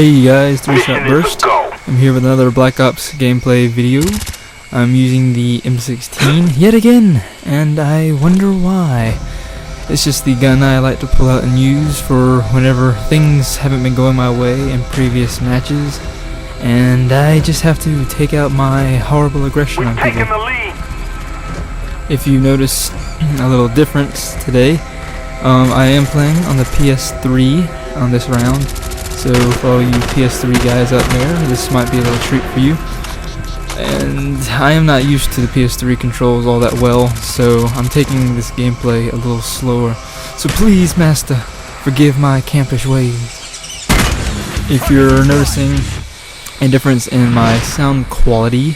Hey guys, 3Shot Burst. I'm here with another Black Ops gameplay video. I'm using the M16 yet again, and I wonder why. It's just the gun I like to pull out and use for whenever things haven't been going my way in previous matches, and I just have to take out my horrible aggression on people. If you notice a little difference today, I am playing on the PS3 on this round. So for all you PS3 guys out there, this might be a little treat for you. And I am not used to the PS3 controls all that well, so I'm taking this gameplay a little slower. So please, Master, forgive my campish ways. If you're noticing a difference in my sound quality,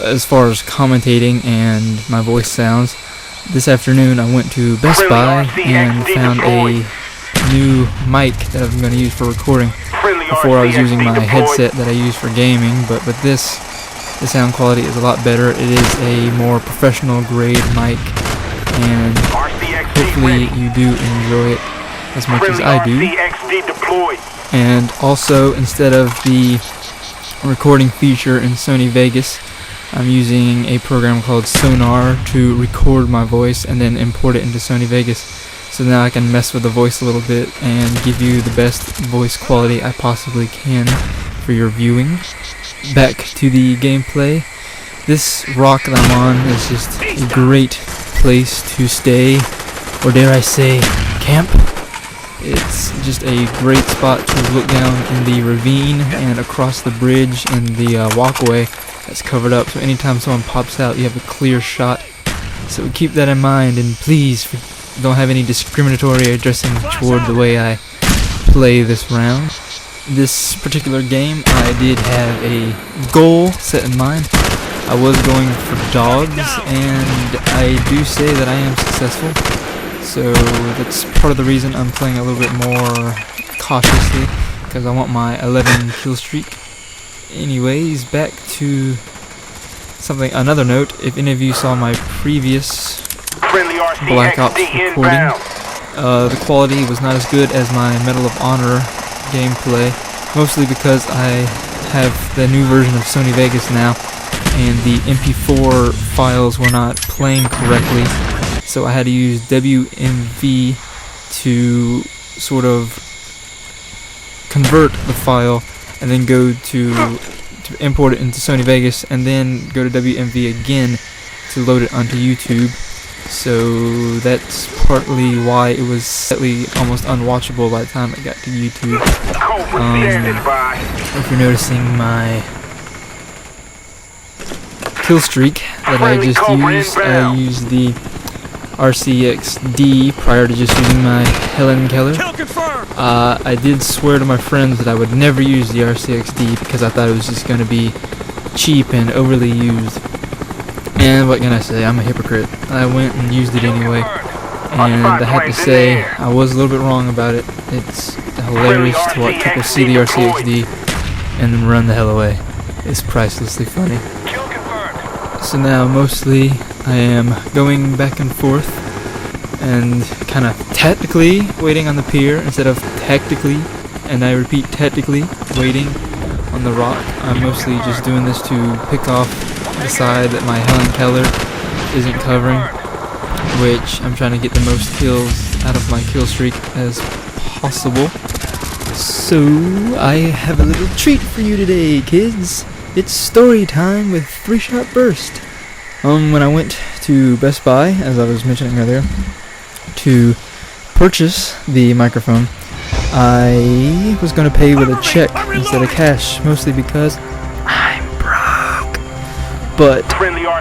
as far as commentating and my voice sounds, this afternoon I went to Best Buy and found a new mic that I'm going to use for recording. Before I was using my headset that I use for gaming, but with this, the sound quality is a lot better. It is a more professional grade mic, and hopefully you do enjoy it as much as I do. And also, instead of the recording feature in Sony Vegas, I'm using a program called Sonar to record my voice and then import it into Sony Vegas. So now I can mess with the voice a little bit and give you the best voice quality I possibly can for your viewing. Back to the gameplay. This rock that I'm on is just a great place to stay, or dare I say, camp. It's just a great spot to look down in the ravine and across the bridge and the walkway that's covered up. So anytime someone pops out, you have a clear shot. So keep that in mind, and please don't have any discriminatory addressing toward the way I play this round. This particular game, I did have a goal set in mind. I was going for dogs, and I do say that I am successful. So that's part of the reason I'm playing a little bit more cautiously, because I want my 11 kill streak. Anyways, back to another note. If any of you saw my previous Black Ops recording, the quality was not as good as my Medal of Honor gameplay, mostly because I have the new version of Sony Vegas now, and the MP4 files were not playing correctly, so I had to use WMV to sort of convert the file and then go to import it into Sony Vegas, and then go to WMV again to load it onto YouTube. So that's partly why it was slightly almost unwatchable by the time it got to YouTube. If you're noticing my kill streak that I just used the RCXD prior to just using my Helen Keller. I did swear to my friends that I would never use the RCXD because I thought it was just going to be cheap and overly used. And what can I say, I'm a hypocrite. I went and used it anyway, and I have to say, I was a little bit wrong about it. It's hilarious to watch people see the RCXD and then run the hell away. It's pricelessly funny. So now, mostly, I am going back and forth and kind of tactically waiting on the pier instead of tactically, and I repeat, tactically waiting on the rock. I'm mostly just doing this to pick off the side that my Helen Keller isn't covering, which I'm trying to get the most kills out of my kill streak as possible. So I have a little treat for you today, kids. It's story time with 3Shot Burst. When I went to Best Buy, as I was mentioning earlier, to purchase the microphone, I was going to pay with a check instead of cash, mostly because I'm broke. But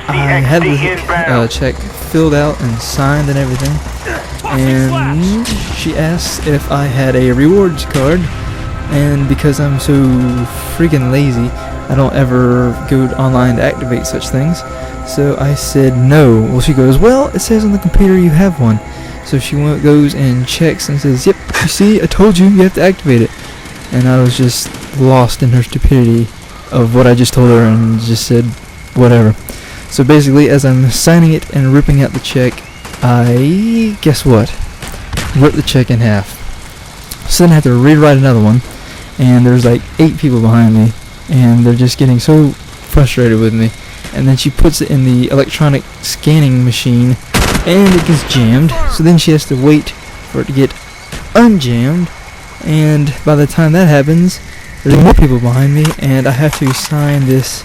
I had the check filled out and signed and everything, and she asked if I had a rewards card, and because I'm so freaking lazy, I don't ever go online to activate such things, so I said no. Well, she goes, well, it says on the computer you have one. So she goes and checks and says, yep, you see, I told you, you have to activate it. And I was just lost in her stupidity of what I just told her, and just said, whatever. So basically, as I'm signing it and ripping out the check, guess what? Rip the check in half. So then I have to rewrite another one, and there's like 8 people behind me, and they're just getting so frustrated with me. And then she puts it in the electronic scanning machine, and it gets jammed, so then she has to wait for it to get unjammed, and by the time that happens, there's more people behind me, and I have to sign this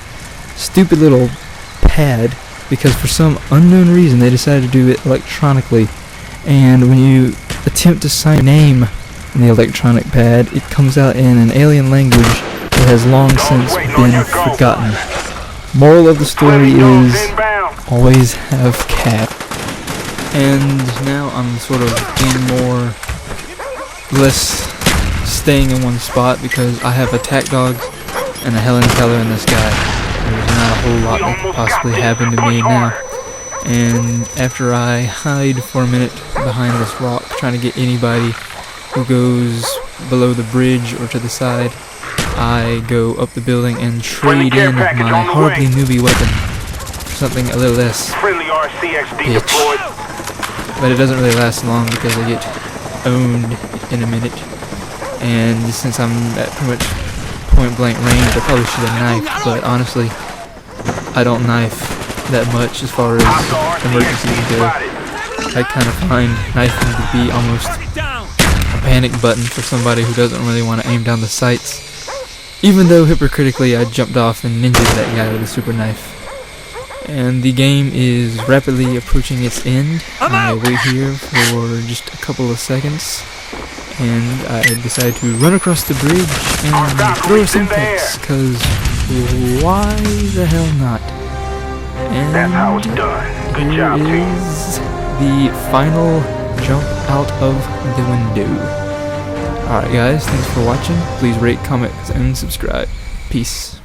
stupid little pad, because for some unknown reason they decided to do it electronically. And when you attempt to sign your name in the electronic pad, it comes out in an alien language that has long since been forgotten. Moral of the story is always have cap. And now I'm sort of being more less staying in one spot because I have attack dogs and a Helen Keller in this guy. There's not a whole lot that could possibly happen to me now. And after I hide for a minute behind this rock trying to get anybody who goes below the bridge or to the side, I go up the building and trade in my horribly newbie weapon for something a little less bitch. But it doesn't really last long because I get owned in a minute. And since I'm at pretty much point blank range, I probably should have knifed, but honestly, I don't knife that much as far as emergencies go. I kind of find knifing to be almost a panic button for somebody who doesn't really want to aim down the sights. Even though hypocritically I jumped off and ninja'd that guy with a super knife. And the game is rapidly approaching its end. I wait here for just a couple of seconds, and I decide to run across the bridge and throw some picks, cause why the hell not? And that's how it's done. Good job, team. here is the final jump out of the window. Alright guys, thanks for watching. Please rate, comment, and subscribe. Peace.